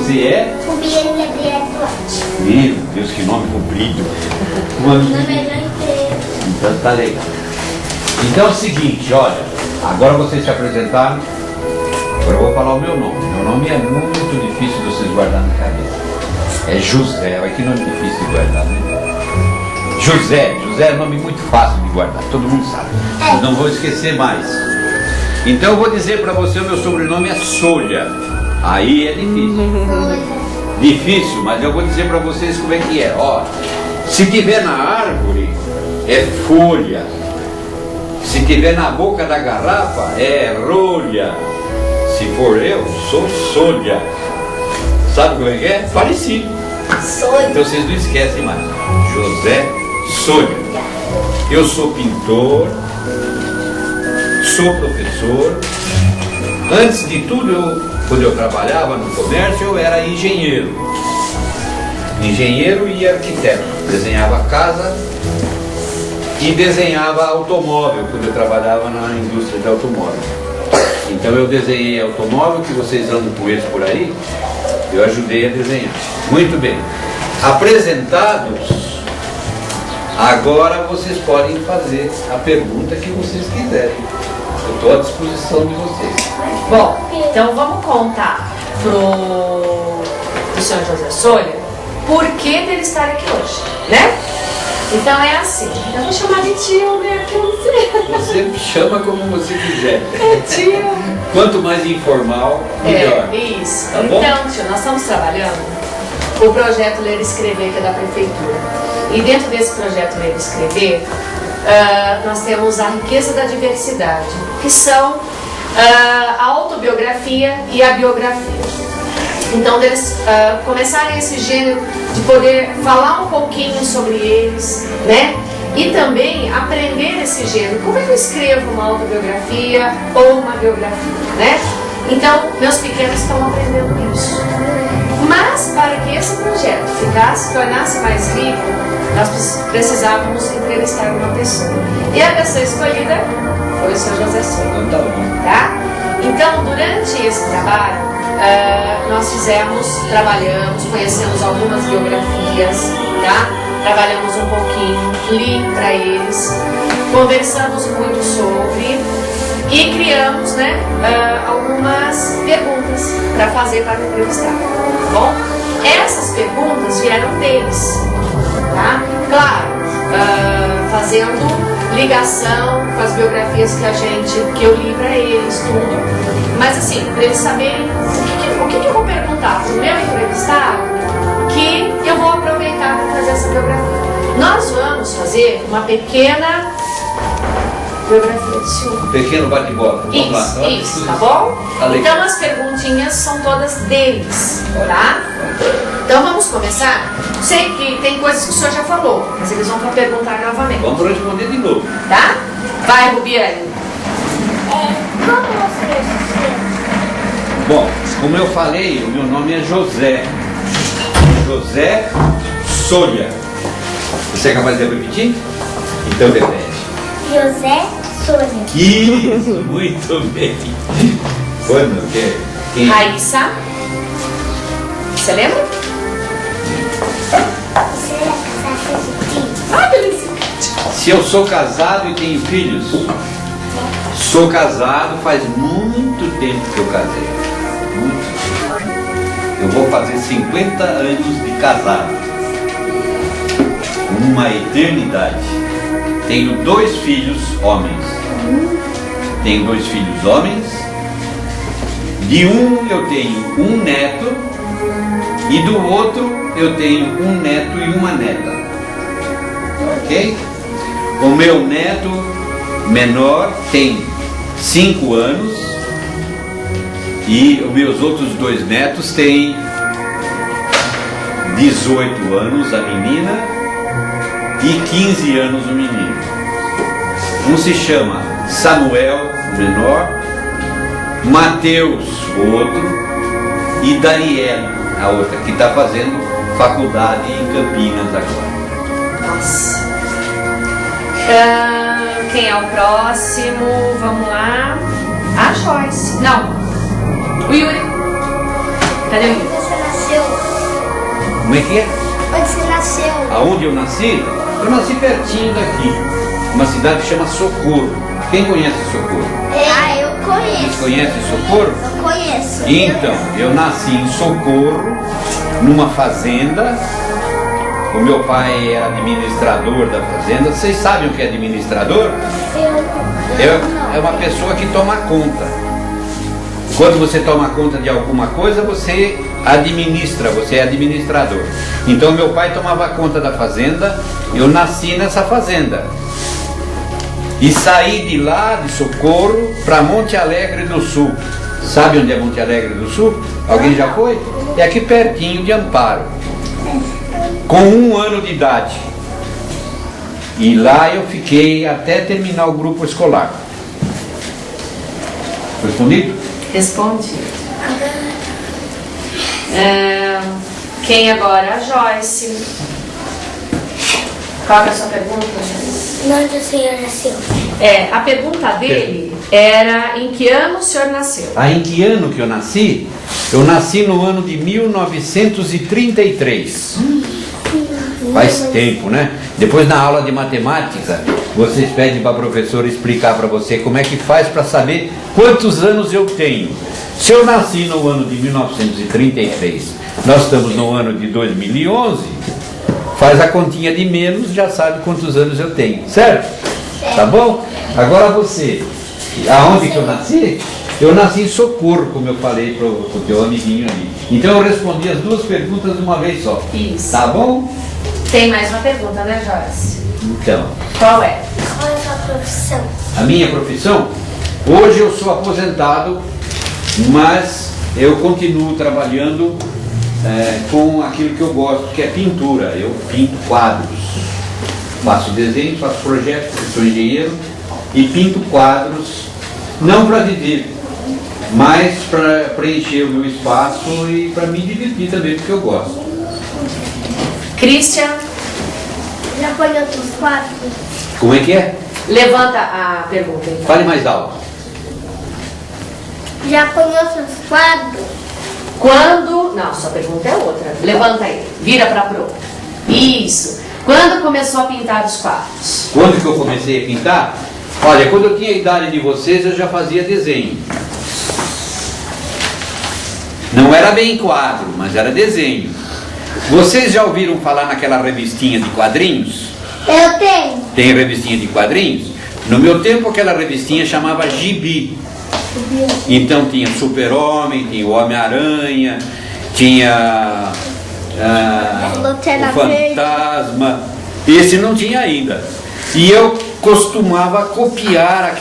Você é? Rubiane Gabriela Duarte. Meu Deus, que nome comprido. Meu nome é João Pedro. Então tá legal. Então é o seguinte, olha, agora vocês se apresentaram, agora eu vou falar o meu nome. Meu nome é muito difícil de vocês guardar na cabeça. É José, olha que nome difícil de guardar, né? José é um nome muito fácil de guardar, todo mundo sabe. Mas não vou esquecer mais. Então eu vou dizer pra você, o meu sobrenome é Solha. Aí é difícil. Difícil, mas eu vou dizer pra vocês como é que é. Ó, se tiver na árvore, é folha. Se tiver na boca da garrafa, é rolha. Se for eu, sou Solha. Sabe como é que é? Parecido. Solha. Então vocês não esquecem mais. José Solha. Eu sou pintor, sou professor. Antes de tudo, quando eu trabalhava no comércio, eu era engenheiro. Engenheiro e arquiteto. Desenhava casa e desenhava automóvel, quando eu trabalhava na indústria de automóvel. Então eu desenhei automóvel, que vocês andam com eles por aí, eu ajudei a desenhar. Muito bem. Apresentados, agora vocês podem fazer a pergunta que vocês quiserem. Eu estou à disposição de vocês. Bom, então vamos contar pro senhor José Solha por que dele estar aqui hoje, né? Então é assim, eu vou chamar de tio, né? Que eu não sei. Você chama como você quiser. É tio. Quanto mais informal, melhor. É, isso. Tá bom? Então, tio, nós estamos trabalhando o projeto Ler e Escrever, que é da Prefeitura. E dentro desse projeto Ler e Escrever, nós temos a riqueza da diversidade, que são a autobiografia e a biografia. Então, eles começarem esse gênero de poder falar um pouquinho sobre eles, né? E também aprender esse gênero. Como é que eu escrevo uma autobiografia ou uma biografia, né? Então, meus pequenos estão aprendendo isso. Mas, para que esse projeto tornasse mais rico, nós precisávamos entrevistar uma pessoa. E a pessoa escolhida foi o Sr. José Solha. Então tá bom. Tá? Então, durante esse trabalho, nós trabalhamos, conhecemos algumas biografias, tá? Trabalhamos um pouquinho, li para eles, conversamos muito sobre e criamos, né, algumas perguntas para fazer para o entrevistado, tá bom? Essas perguntas vieram deles, tá? Claro, fazendo ligação com as biografias que eu li para eles, tudo. Mas assim, para eles saberem o que eu vou perguntar para o meu entrevistado, que eu vou aproveitar para fazer essa biografia. Nós vamos fazer uma pequena biografia do senhor. Um pequeno bate-bola. Vamos lá. Isso, tá bom? Tá legal. Então as perguntinhas são todas deles, tá? Então vamos começar? Sei que tem coisas que o senhor já falou, mas eles vão perguntar novamente. Vamos responder de novo. Tá? Vai, Rubiane. Como você é? Bom, como eu falei, o meu nome é José. José Solha. Você é capaz de repetir? Então repete. José Solha. Isso, muito bem. Quando? Quem? Raíssa. Você lembra? Você é casada de quem? Ah, beleza. Se eu sou casado e tenho filhos? Sou casado faz muito tempo que eu casei. Muito tempo. Eu vou fazer 50 anos de casado. Uma eternidade. Tenho 2 filhos homens. Tenho 2 filhos homens. De um eu tenho um neto. E do outro eu tenho um neto e uma neta. Ok? O meu neto menor tem 5 anos e os meus outros 2 netos têm 18 anos, a menina, e 15 anos, o menino. Um se chama Samuel, o menor, Mateus, o outro, e Daniela, a outra, que está fazendo faculdade em Campinas agora. Nossa. Quem é o próximo? Vamos lá. A Joyce. Não. O Yuri. Cadê o Yuri? Você nasceu que é? Onde você nasceu? Aonde eu nasci? Eu nasci pertinho daqui. Uma cidade que chama Socorro. Quem conhece Socorro? Eu conheço. Vocês conhecem Socorro? Eu conheço. Então, eu nasci em Socorro, numa fazenda. O meu pai era administrador da fazenda. Vocês sabem o que é administrador? É uma pessoa que toma conta. Quando você toma conta de alguma coisa, você administra, você é administrador. Então meu pai tomava conta da fazenda, eu nasci nessa fazenda. E saí de lá, de Socorro, para Monte Alegre do Sul. Sabe onde é Monte Alegre do Sul? Alguém já foi? É aqui pertinho de Amparo. Com 1 ano de idade. E lá eu fiquei até terminar o grupo escolar. Respondido? Respondi. Quem agora? A Joyce. Qual é a sua pergunta, Joyce? Onde o senhor nasceu? A pergunta dele era em que ano o senhor nasceu? Em que ano que eu nasci? Eu nasci no ano de 1933. Faz tempo, né? Depois na aula de matemática, vocês pedem para a professora explicar para você como é que faz para saber quantos anos eu tenho. Se eu nasci no ano de 1933, nós estamos no ano de 2011, faz a continha de menos, já sabe quantos anos eu tenho, certo? Tá bom? Agora você, aonde que eu nasci? Eu nasci em Socorro, como eu falei para o teu amiguinho ali. Então eu respondi as 2 perguntas de uma vez só. Isso. Tá bom? Tem mais uma pergunta, né, Joyce? Então, Qual é? Qual é a sua profissão? a minha profissão? Hoje eu sou aposentado, mas eu continuo trabalhando com aquilo que eu gosto, que é pintura. Eu pinto quadros. Faço desenho, faço projetos, eu sou engenheiro e pinto quadros, não para viver, mas para preencher o meu espaço e para me divertir também, porque eu gosto. Christian, Já foi em outros quadros? Como é que é? levanta a pergunta então. Fale mais alto. Já foi em outros quadros? Quando... Não, sua pergunta é outra. Levanta aí, vira para pro. Isso. Quando começou a pintar os quadros? Quando que eu comecei a pintar? Olha, quando eu tinha a idade de vocês, eu já fazia desenho. Não era bem quadro, mas era desenho. Vocês já ouviram falar naquela revistinha de quadrinhos? Eu tenho. Tem revistinha de quadrinhos? No meu tempo, aquela revistinha chamava Gibi. Então tinha Super-Homem, tinha o Homem-Aranha, tinha Lanterna o Fantasma. Esse não tinha ainda. E eu costumava copiar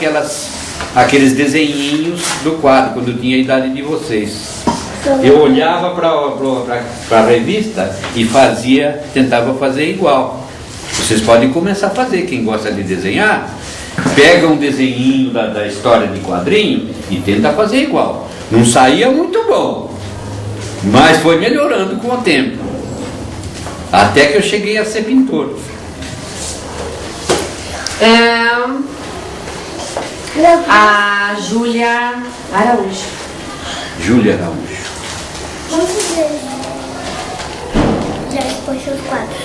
aqueles desenhinhos do quadro, quando eu tinha a idade de vocês. Eu olhava para a revista e tentava fazer igual. Vocês podem começar a fazer, quem gosta de desenhar, pega um desenhinho da história de quadrinho e tenta fazer igual. Não saía muito bom, mas foi melhorando com o tempo, até que eu cheguei a ser pintor. A Júlia Araújo. Júlia Araújo. Quantas vezes já expôs seus quadros?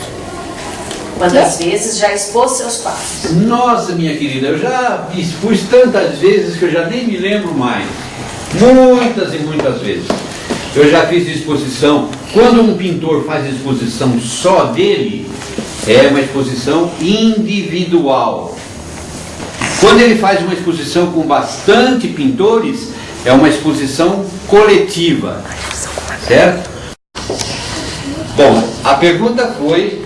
Quantas vezes já expôs seus quadros? Nossa, minha querida, eu já expus tantas vezes que eu já nem me lembro mais. Muitas e muitas vezes. Eu já fiz exposição. Quando um pintor faz exposição só dele, é uma exposição individual. Quando ele faz uma exposição com bastante pintores, é uma exposição coletiva. Certo? Bom, a pergunta foi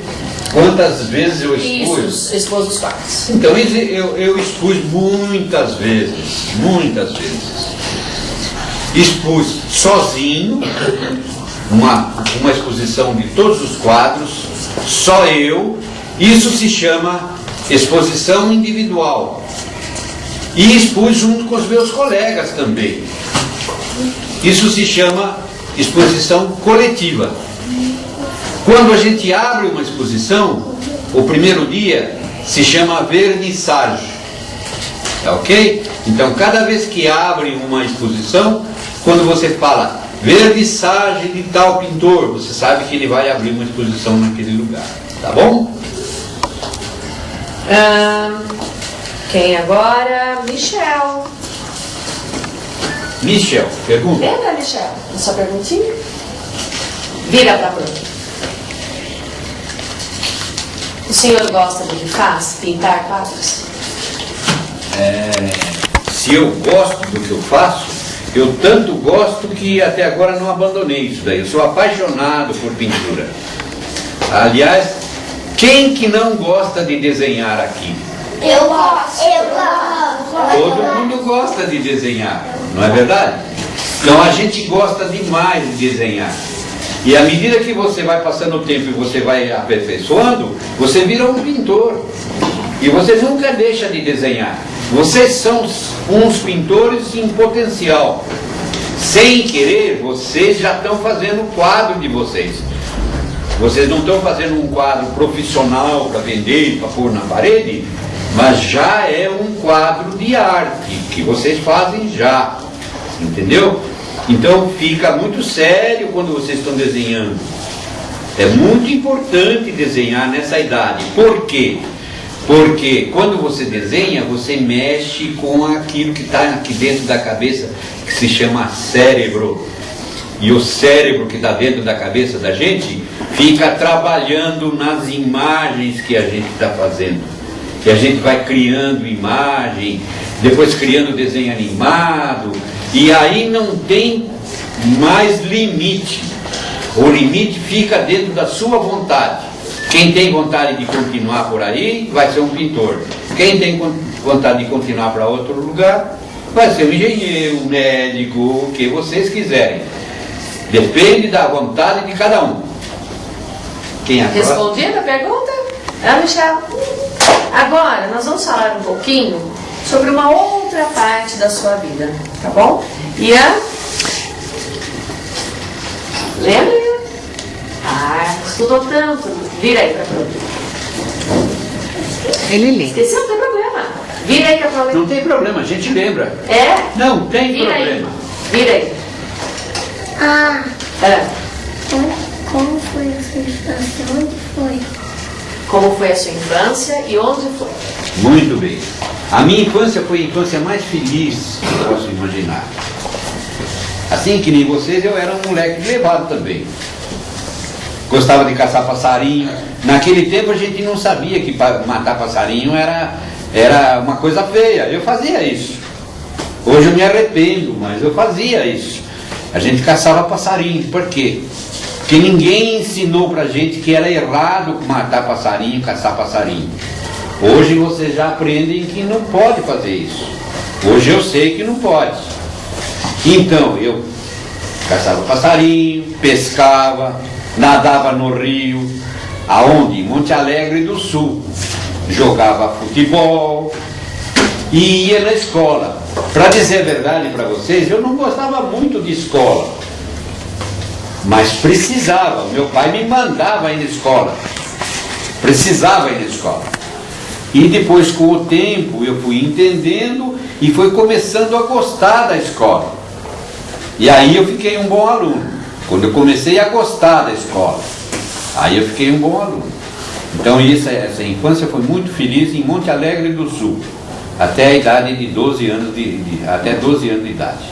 quantas vezes eu expus? Isso, expôs os quadros. Então, eu expus muitas vezes, muitas vezes. Expus sozinho, uma exposição de todos os quadros, só eu. Isso se chama exposição individual. E expus junto com os meus colegas também. Isso se chama exposição coletiva. Quando a gente abre uma exposição, o primeiro dia se chama vernissage. Tá ok? Então, cada vez que abre uma exposição, quando você fala vernissagem de tal pintor, você sabe que ele vai abrir uma exposição naquele lugar, tá bom? Quem agora? Michel. Michel, pergunta. Lembra, Michel? A sua perguntinha? Vira para Bruno. O senhor gosta do que faz? Pintar quadros? Se eu gosto do que eu faço, eu tanto gosto que até agora não abandonei isso daí. Eu sou apaixonado por pintura. Aliás, quem que não gosta de desenhar aqui? Eu gosto. Eu gosto. Todo mundo gosta de desenhar, não é verdade? Então a gente gosta demais de desenhar. E à medida que você vai passando o tempo e você vai aperfeiçoando, você vira um pintor. E você nunca deixa de desenhar. Vocês são uns pintores em potencial. Sem querer, vocês já estão fazendo o quadro de vocês. Vocês não estão fazendo um quadro profissional para vender, para pôr na parede, mas já é um quadro de arte que vocês fazem já. Entendeu? Então fica muito sério quando vocês estão desenhando. É muito importante desenhar nessa idade. Por quê? Porque quando você desenha, você mexe com aquilo que está aqui dentro da cabeça, que se chama cérebro. E o cérebro que está dentro da cabeça da gente fica trabalhando nas imagens que a gente está fazendo. E a gente vai criando imagem, depois criando desenho animado, e aí não tem mais limite. O limite fica dentro da sua vontade. Quem tem vontade de continuar por aí vai ser um pintor. Quem tem vontade de continuar para outro lugar vai ser um engenheiro, um médico, o que vocês quiserem. Depende da vontade de cada um. Quem agora? Respondendo a pergunta? Michel. Agora nós vamos falar um pouquinho sobre uma outra parte da sua vida, tá bom? Ian? Lembra? Estudou tanto. Vira aí pra Bruno. Ele lê. Esqueceu? Não tem problema. Vira aí que eu falei. Não tem problema, a gente lembra. É? Não tem Vira problema. aí. Vira aí. Como foi a sua infância? Onde foi? Como foi a sua infância e onde foi? Muito bem. A minha infância foi a infância mais feliz que eu posso imaginar. Assim que nem vocês, eu era um moleque levado também. Gostava de caçar passarinho. Naquele tempo a gente não sabia que matar passarinho era uma coisa feia. Eu fazia isso. Hoje eu me arrependo, mas eu fazia isso. A gente caçava passarinho. Por quê? Porque ninguém ensinou pra gente que era errado matar passarinho, caçar passarinho. Hoje vocês já aprendem que não pode fazer isso. Hoje eu sei que não pode. Então eu caçava passarinho, pescava, nadava no rio, aonde? Em Monte Alegre do Sul. Jogava futebol e ia na escola. Para dizer a verdade para vocês, eu não gostava muito de escola, mas precisava. Meu pai me mandava ir na escola, precisava ir na escola. E depois, com o tempo, eu fui entendendo e fui começando a gostar da escola. E aí eu fiquei um bom aluno. Quando eu comecei a gostar da escola, aí eu fiquei um bom aluno. Então essa infância foi muito feliz em Monte Alegre do Sul, até a idade de 12 anos até 12 anos de idade.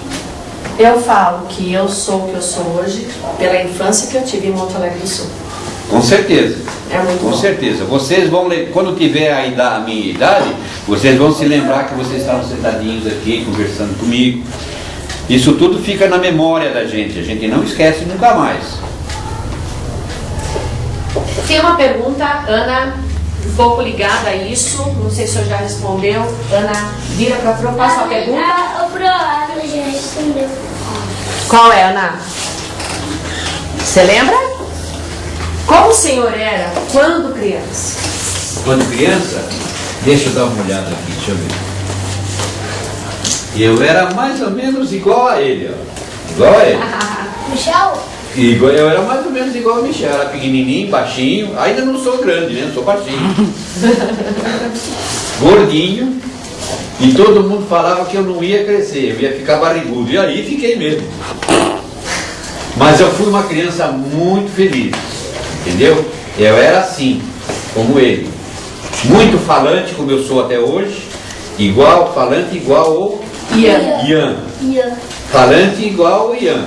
Eu falo que eu sou o que eu sou hoje pela infância que eu tive em Monte Alegre do Sul. Com certeza. É muito Com bom. certeza. Vocês vão, quando tiver a minha idade, vocês vão se lembrar que vocês estavam sentadinhos aqui, conversando comigo. Isso tudo fica na memória da gente, a gente não esquece nunca mais. Tem uma pergunta, Ana, um pouco ligada a isso, não sei se o senhor já respondeu. Ana, vira para a próxima pergunta. O Pro, ela já respondeu. Qual é, Ana? Você lembra? Como o senhor era quando criança? Quando criança, deixa eu dar uma olhada aqui, deixa eu ver. Eu era mais ou menos igual a ele, ó. Igual a ele. Michel? Eu era mais ou menos igual a Michel, era pequenininho, baixinho, ainda não sou grande, né? Sou baixinho. Gordinho, e todo mundo falava que eu não ia crescer, eu ia ficar barrigudo, e aí fiquei mesmo. Mas eu fui uma criança muito feliz, entendeu? Eu era assim, como ele. Muito falante, como eu sou até hoje, falante igual o Ian. Falante igual o Ian.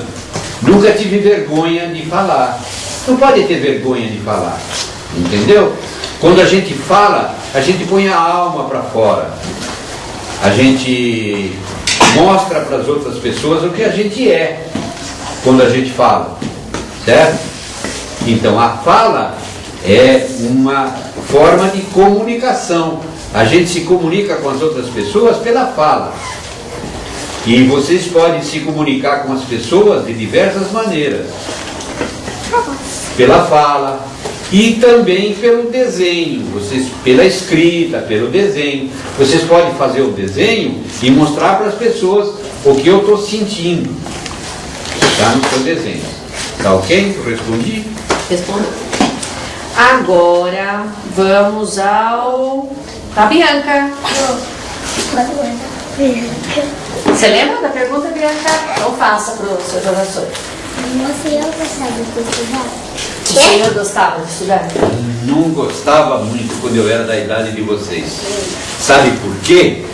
Nunca tive vergonha de falar. Não pode ter vergonha de falar, entendeu? Quando a gente fala, a gente põe a alma para fora. A gente mostra para as outras pessoas o que a gente é quando a gente fala, certo? Então a fala é uma forma de comunicação. A gente se comunica com as outras pessoas pela fala. E vocês podem se comunicar com as pessoas de diversas maneiras. Pela fala e também pelo desenho, pela escrita, pelo desenho. Vocês podem fazer o desenho e mostrar para as pessoas o que eu estou sentindo. Está no seu desenho. Tá ok? Eu respondi? Respondeu. Agora vamos ao... A Bianca. Você lembra da pergunta, Bianca? Então faça para o seu professor. Você ia gostar de estudar? O senhor gostava de estudar? Não gostava muito quando eu era da idade de vocês. Sabe por quê?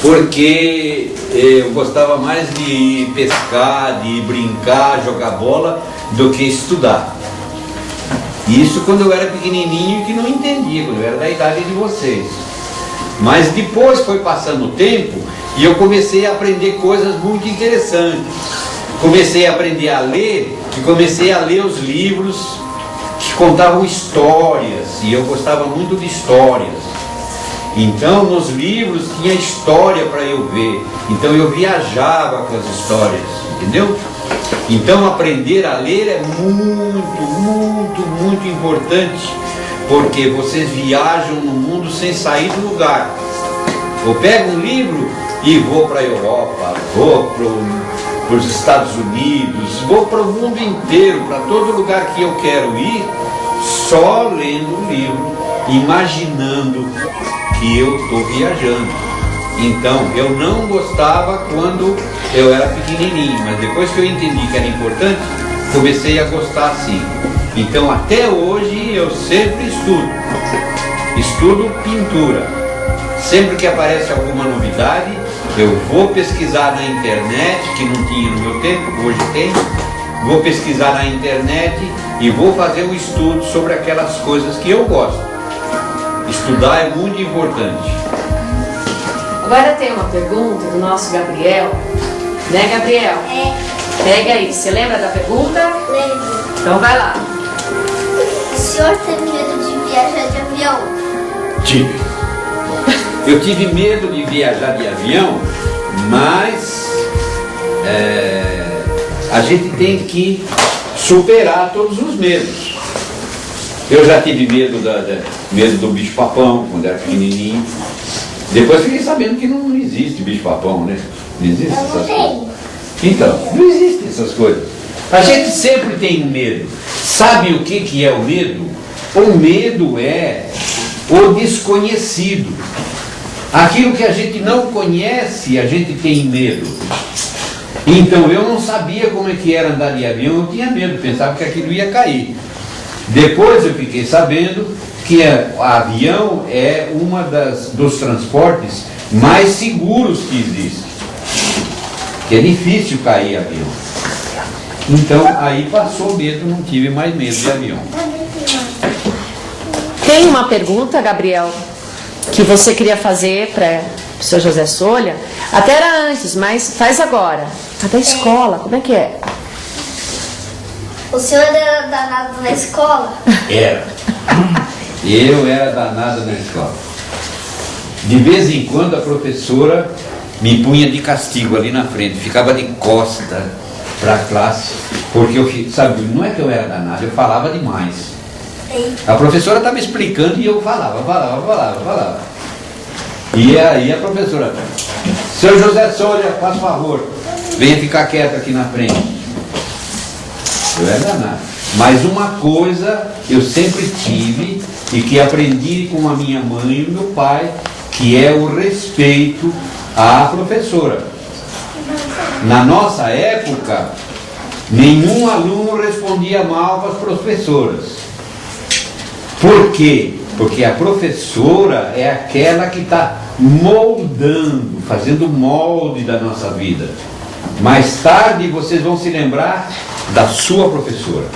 Porque eu gostava mais de pescar, de brincar, jogar bola, do que estudar. Isso quando eu era pequenininho, que não entendia, quando eu era da idade de vocês. Mas depois foi passando o tempo e eu comecei a aprender coisas muito interessantes. Comecei a aprender a ler e comecei a ler os livros que contavam histórias, e eu gostava muito de histórias. Então nos livros tinha história para eu ver, então eu viajava com as histórias, entendeu? Então aprender a ler é muito, muito, muito importante, porque vocês viajam no mundo sem sair do lugar. Eu pego um livro e vou para a Europa, vou para os Estados Unidos, vou para o mundo inteiro, para todo lugar que eu quero ir, só lendo o livro, imaginando que eu estou viajando. Então, eu não gostava quando eu era pequenininho, mas depois que eu entendi que era importante, comecei a gostar sim. Então, até hoje, eu sempre estudo pintura. Sempre que aparece alguma novidade, eu vou pesquisar na internet, que não tinha no meu tempo, hoje tem. Vou pesquisar na internet e vou fazer um estudo sobre aquelas coisas que eu gosto. Estudar é muito importante. Agora tem uma pergunta do nosso Gabriel. Né, Gabriel? É. Pega aí. Você lembra da pergunta? Lembro. Então vai lá. O senhor teve medo de viajar de avião? Tive. Eu tive medo de viajar de avião, mas a gente tem que superar todos os medos. Eu já tive medo do bicho-papão quando era pequenininho. Depois fiquei sabendo que não existe bicho-papão, né? Não existe essas coisas. Então, não existem essas coisas. A gente sempre tem um medo. Sabe o que é o medo? O medo é o desconhecido. Aquilo que a gente não conhece, a gente tem medo. Então, eu não sabia como é que era andar de avião, eu tinha medo, pensava que aquilo ia cair. Depois eu fiquei sabendo que o avião é uma dos transportes mais seguros que existe. Que é difícil cair avião. Então, aí passou o medo, não tive mais medo de avião. Tem uma pergunta, Gabriel, que você queria fazer para o seu José Solha. Até era antes, mas faz agora. A da escola, como é que é? O senhor era danado na escola? Era. Eu era danado na escola. De vez em quando a professora me punha de castigo ali na frente, ficava de costa para a classe, porque eu, sabe, não é que eu era danado, eu falava demais. A professora estava explicando e eu falava. E aí a professora, seu José Solha, faz favor, venha ficar quieto aqui na frente. Eu era danado. Mas uma coisa eu sempre tive e que aprendi com a minha mãe e o meu pai, que é o respeito à professora. Na nossa época, nenhum aluno respondia mal para as professoras. Por quê? Porque a professora é aquela que está moldando, fazendo molde da nossa vida. Mais tarde vocês vão se lembrar da sua professora.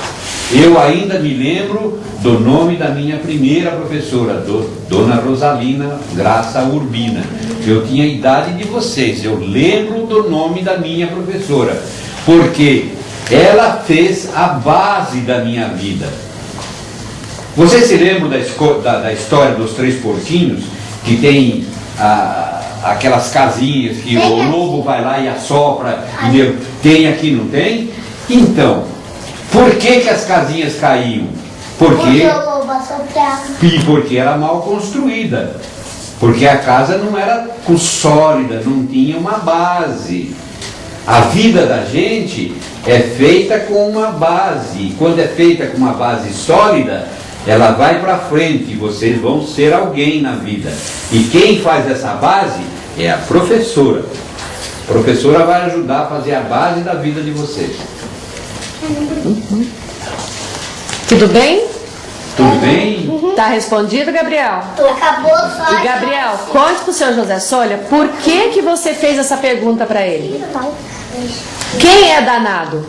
Eu ainda me lembro do nome da minha primeira professora, Dona Rosalina Graça Urbina. Eu tinha a idade de vocês, eu lembro do nome da minha professora, porque ela fez a base da minha vida. Vocês se lembram da história dos 3 porquinhos, que tem aquelas casinhas que o lobo vai lá e assopra, e tem aqui, não tem? Então, por que as casinhas caíam? Porque o lobo assoprava. Porque era mal construída. Porque a casa não era sólida, não tinha uma base. A vida da gente é feita com uma base. E quando é feita com uma base sólida, ela vai para frente. Vocês vão ser alguém na vida. E quem faz essa base é a professora. A professora vai ajudar a fazer a base da vida de vocês. Tudo bem? Tudo bem? Tá respondido, Gabriel? Acabou só. E Gabriel, conte pro seu José Solha por que você fez essa pergunta para ele. Quem é danado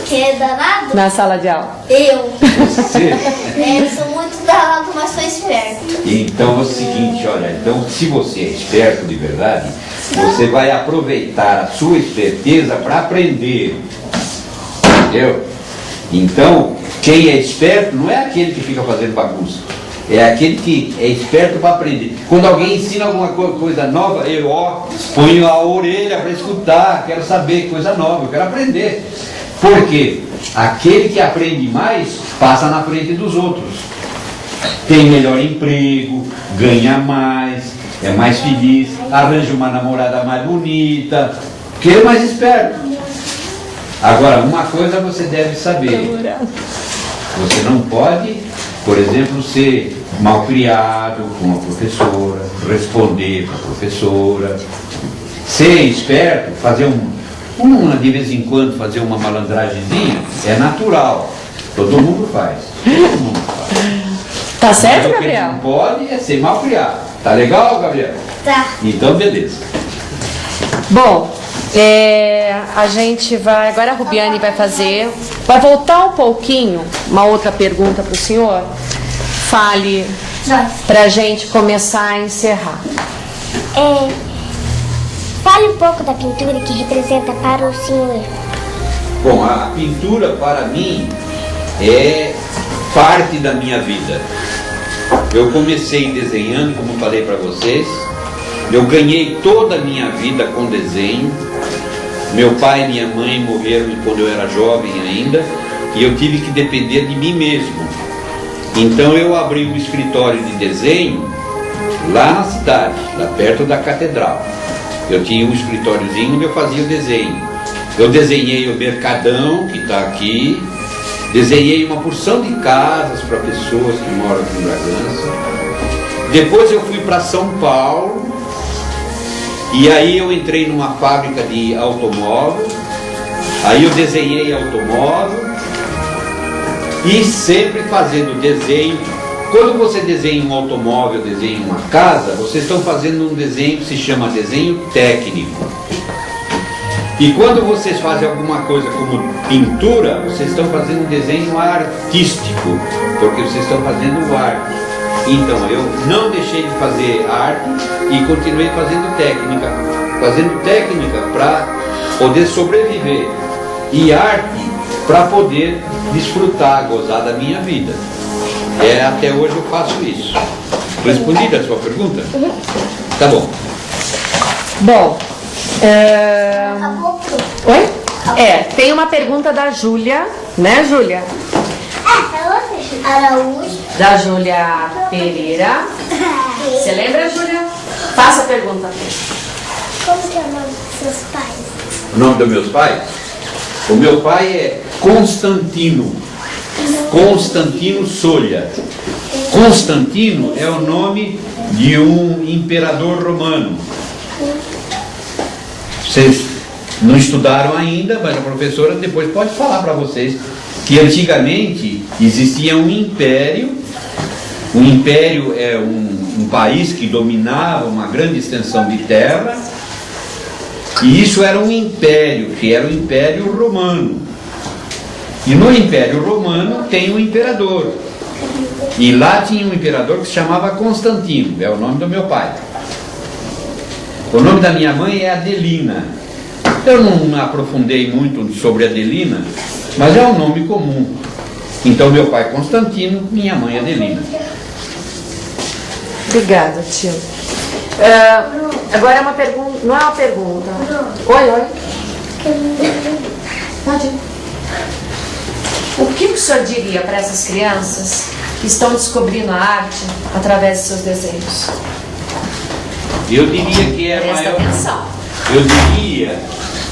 Quem é danado? na sala de aula? Eu. Você. Eu sou muito danado, mas sou esperto. Então é o seguinte, olha, então se você é esperto de verdade, você vai aproveitar a sua esperteza para aprender. Entendeu? Então, quem é esperto não é aquele que fica fazendo bagunça. É aquele que é esperto para aprender. Quando alguém ensina alguma coisa nova, eu ponho a orelha para escutar, quero saber coisa nova, eu quero aprender. Porque aquele que aprende mais passa na frente dos outros. Tem melhor emprego, ganha mais, é mais feliz, arranja uma namorada mais bonita, porque é mais esperto. Agora, uma coisa você deve saber. Você não pode, por exemplo, ser malcriado com a professora, responder para a professora. Ser esperto, fazer de vez em quando fazer uma malandragemzinha, é natural. Todo mundo faz. Todo mundo faz. Tá certo, Mas o que Gabriel? não pode é ser malcriado. Tá legal, Gabriel? Tá. Então, beleza. Bom, a gente vai. Agora a Rubiane vai voltar um pouquinho. Uma outra pergunta para o senhor. Fale para a gente começar a encerrar. Fale um pouco da pintura que representa para o senhor. Bom, a pintura para mim é parte da minha vida. Eu comecei desenhando, como falei para vocês. Eu ganhei toda a minha vida com desenho. Meu pai e minha mãe morreram quando eu era jovem ainda, e eu tive que depender de mim mesmo. Então eu abri um escritório de desenho lá na cidade, lá perto da catedral. Eu tinha um escritóriozinho onde eu fazia o desenho. Eu desenhei o Mercadão, que está aqui. Desenhei uma porção de casas para pessoas que moram aqui em Bragança. Depois eu fui para São Paulo. E aí eu entrei numa fábrica de automóvel. Aí eu desenhei automóvel. E sempre fazendo desenho. Quando você desenha um automóvel, desenha uma casa, vocês estão fazendo um desenho que se chama desenho técnico. E quando vocês fazem alguma coisa como pintura, vocês estão fazendo um desenho artístico, porque vocês estão fazendo arte. Então eu não deixei de fazer arte e continuei fazendo técnica. Fazendo técnica para poder sobreviver. E arte para poder desfrutar, gozar da minha vida. Até hoje eu faço isso. Respondi a sua pergunta? Tá bom. Bom, Acabou. oi? Tem uma pergunta da Júlia, né, Júlia? Araújo. Da Júlia Pereira. Você lembra, Júlia? Faça a pergunta. Como que é o nome dos seus pais? O nome dos meus pais? O meu pai é Constantino. Constantino Solha. Constantino é o nome de um imperador romano. Vocês não estudaram ainda, mas a professora depois pode falar para vocês que antigamente existia um império. Um império é um país que dominava uma grande extensão de terra, e isso era um império, que era o Império Romano. E no Império Romano tem um imperador, e lá tinha um imperador que se chamava Constantino, é o nome do meu pai. O nome da minha mãe é Adelina. Eu não me aprofundei muito sobre Adelina, mas é um nome comum. Então meu pai Constantino, minha mãe Adelina. Obrigada, tio. Agora é uma pergunta, não é uma pergunta. Oi. Pode ir. O que o senhor diria para essas crianças que estão descobrindo a arte através de seus desenhos? Eu diria que é a Presta maior... atenção. Eu diria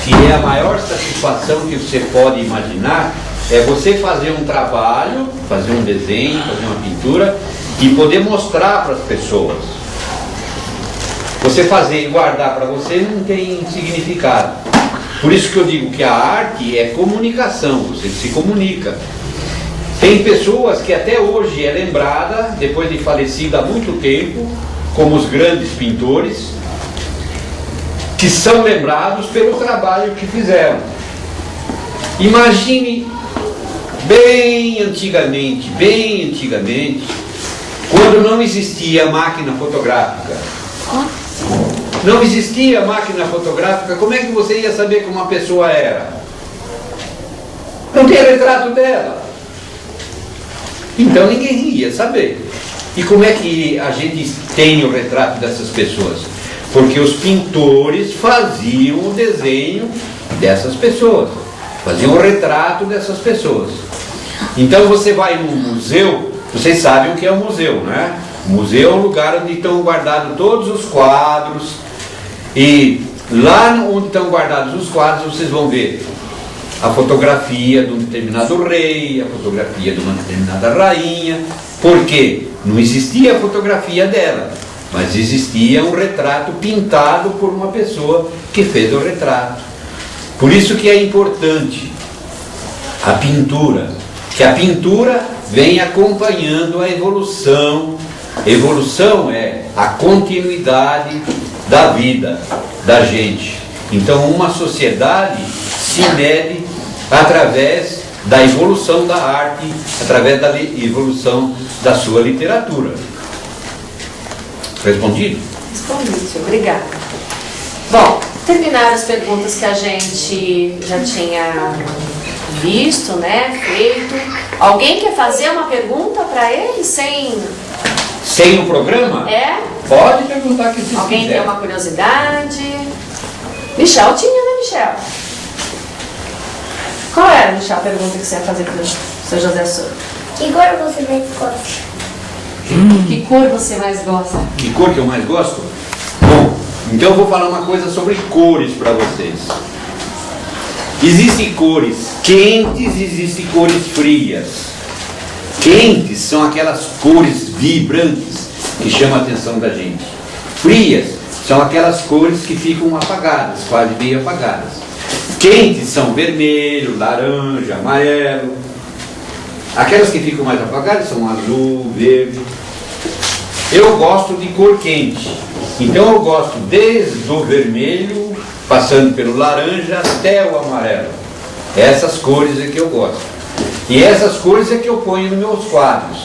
que é a maior satisfação que você pode imaginar é você fazer um trabalho, fazer um desenho, fazer uma pintura e poder mostrar para as pessoas. Você fazer e guardar para você não tem significado. Por isso que eu digo que a arte é comunicação, você se comunica. Tem pessoas que até hoje é lembrada, depois de falecida há muito tempo, como os grandes pintores, que são lembrados pelo trabalho que fizeram. Imagine bem antigamente, quando não existia máquina fotográfica. Não existia máquina fotográfica, como é que você ia saber como uma pessoa era? Não tinha retrato dela. Então ninguém ia saber. E como é que a gente tem o retrato dessas pessoas? Porque os pintores faziam o desenho dessas pessoas, faziam o retrato dessas pessoas. Então você vai num museu, vocês sabem o que é um museu, né? O museu é um lugar onde estão guardados todos os quadros, e lá onde estão guardados os quadros vocês vão ver a fotografia de um determinado rei, a fotografia de uma determinada rainha. Por quê? Não existia a fotografia dela, mas existia um retrato pintado por uma pessoa que fez o retrato. Por isso que é importante a pintura, que a pintura vem acompanhando a evolução. Evolução é a continuidade da vida da gente. Então uma sociedade se mede através da evolução da arte, através da evolução da sua literatura. Respondido? Respondi, tio. Obrigada. Bom, terminaram as perguntas que a gente já tinha visto, né? Feito. Alguém quer fazer uma pergunta para ele sem o programa? É? Pode perguntar que se Alguém quiser. tem uma curiosidade? Michel tinha, né, Michel? Qual era, Michel, a pergunta que você ia fazer para o seu José Souza? Que cor você mais gosta? Que cor você mais gosta? Que cor que eu mais gosto? Bom, então eu vou falar uma coisa sobre cores para vocês. Existem cores quentes e existem cores frias. Quentes são aquelas cores vibrantes que chamam a atenção da gente. Frias são aquelas cores que ficam apagadas, quase bem apagadas. Quentes são vermelho, laranja, amarelo. Aquelas que ficam mais apagadas são azul, verde. Eu gosto de cor quente. Então eu gosto desde o vermelho, passando pelo laranja até o amarelo. Essas cores é que eu gosto. E essas cores é que eu ponho nos meus quadros.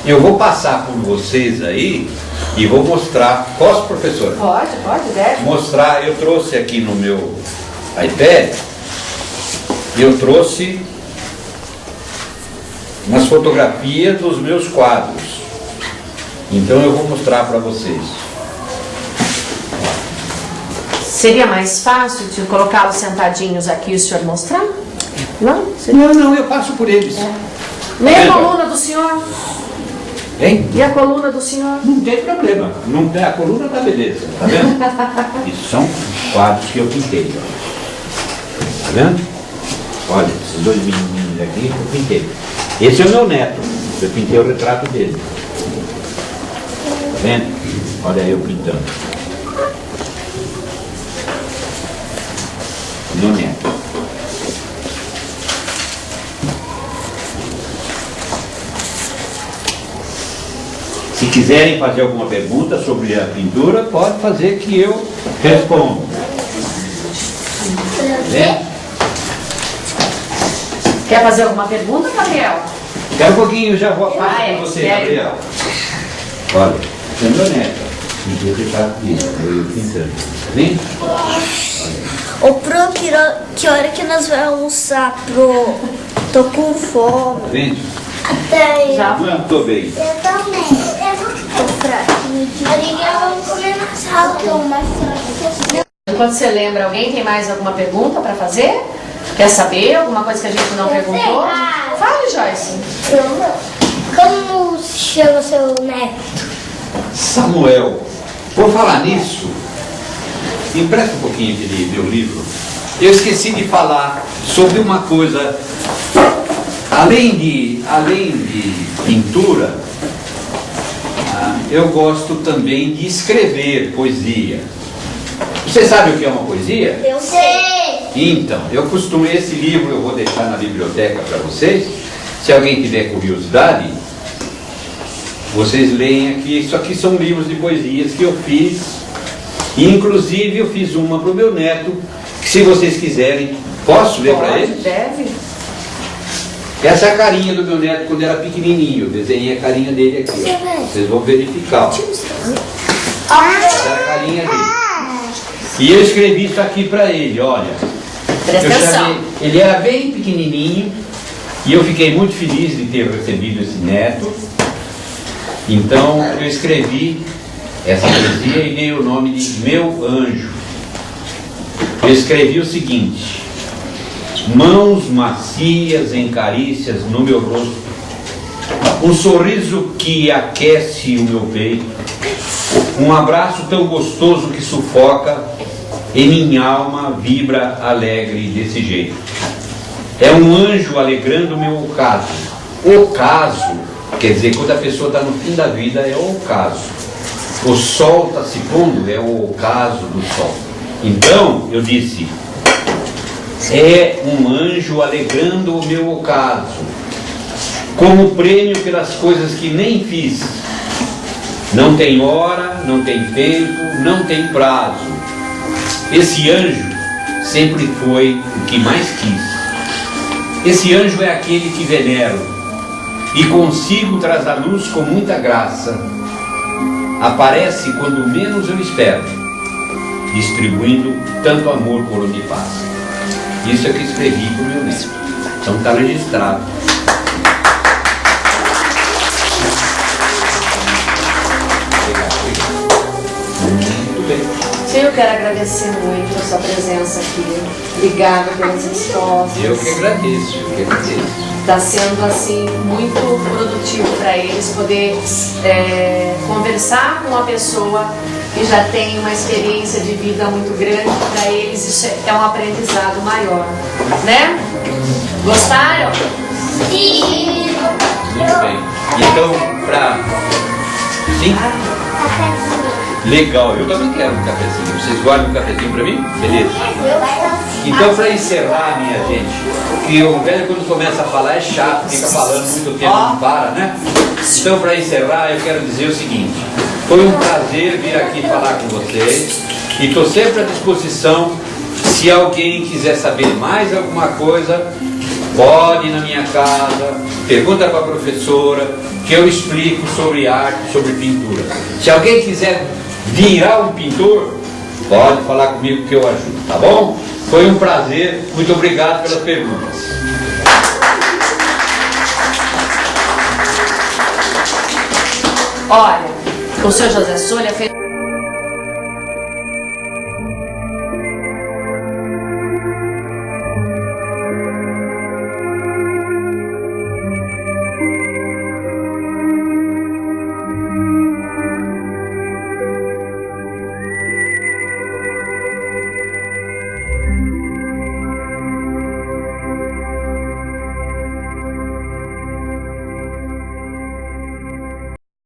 Eu vou passar por vocês aí e vou mostrar. Posso, professora? Pode, deve. Mostrar, eu trouxe aqui no meu iPad, eu trouxe umas fotografias dos meus quadros. Então eu vou mostrar para vocês. Seria mais fácil de colocá-los sentadinhos aqui e o senhor mostrar? Não? Não, eu passo por eles. Nem a coluna do senhor? Hein? E a coluna do senhor? Não tem problema. Não tem, a coluna tá beleza. Tá vendo? Isso são quadros que eu pintei. Ó. Tá vendo? Olha, esses dois menininhos aqui eu pintei. Esse é o meu neto. Eu pintei o retrato dele. Tá vendo? Olha aí eu pintando. meu neto. Se quiserem fazer alguma pergunta sobre a pintura, pode fazer que eu respondo. Quer fazer alguma pergunta, Gabriel? Quero um pouquinho, já vou falar com você, quero. Gabriel. Olha, é meu neto. Pintura que está aqui, eu pintando. Tá vendo? Ô, Pro, que hora que nós vamos almoçar, Pro? Tô com fome. Tá vendo? Até Já. Não, tô bem. Eu também. Tô fraquinho. Vamos comer na sala. Tô mais fraquinha. Enquanto você lembra, alguém tem mais alguma pergunta para fazer? Quer saber alguma coisa que a gente não perguntou? Fale, Joyce. Eu não. Como se chama seu neto? Samuel, por falar nisso, empresta um pouquinho aquele meu livro. Eu esqueci de falar sobre uma coisa. Além de pintura, eu gosto também de escrever poesia. Você sabe o que é uma poesia? Eu sei. Então, esse livro eu vou deixar na biblioteca para vocês. Se alguém tiver curiosidade, vocês leem aqui. Isso aqui são livros de poesias que eu fiz. E, inclusive, eu fiz uma para o meu neto, que se vocês quiserem, posso ler para ele? Deve. Essa é a carinha do meu neto quando era pequenininho. Eu desenhei a carinha dele aqui. Ó. Vocês vão verificar. Ó. Essa é a carinha dele. E eu escrevi isso aqui para ele, olha. Presta atenção. Ele era bem pequenininho e eu fiquei muito feliz de ter recebido esse neto. Então eu escrevi essa poesia e dei o nome de Meu Anjo. Eu escrevi o seguinte: mãos macias em carícias no meu rosto, um sorriso que aquece o meu peito, um abraço tão gostoso que sufoca, e minha alma vibra alegre desse jeito. É um anjo alegrando o meu ocaso. Ocaso, quer dizer, quando a pessoa está no fim da vida, é o ocaso. O sol está se pondo, é o ocaso do sol. Então, eu disse, é um anjo alegrando o meu ocaso, como prêmio pelas coisas que nem fiz. Não tem hora, não tem tempo, não tem prazo. Esse anjo sempre foi o que mais quis. Esse anjo é aquele que venero e consigo traz a luz com muita graça. Aparece quando menos eu espero, distribuindo tanto amor por onde passa. Isso é que escrevi para o meu neto. Então está registrado. Muito bem. Eu quero agradecer muito a sua presença aqui. Obrigada pelas respostas. Eu que agradeço, eu que agradeço. Está sendo assim muito produtivo para eles poder conversar com uma pessoa que já tem uma experiência de vida muito grande. Para eles isso é um aprendizado maior, né? Gostaram? Sim. Muito bem. Então, sim? Legal, eu também quero um cafezinho. Vocês guardam um cafezinho para mim? Beleza? Então, para encerrar, minha gente, que o velho quando começa a falar é chato, fica falando muito tempo, não para, né? Então, para encerrar, eu quero dizer o seguinte: foi um prazer vir aqui falar com vocês e estou sempre à disposição. Se alguém quiser saber mais alguma coisa, pode ir na minha casa, pergunta para a professora, que eu explico sobre arte, sobre pintura. Se alguém quiser virar um pintor, pode falar comigo que eu ajudo, tá bom? Foi um prazer, muito obrigado pelas perguntas. Olha, o seu José Solha fez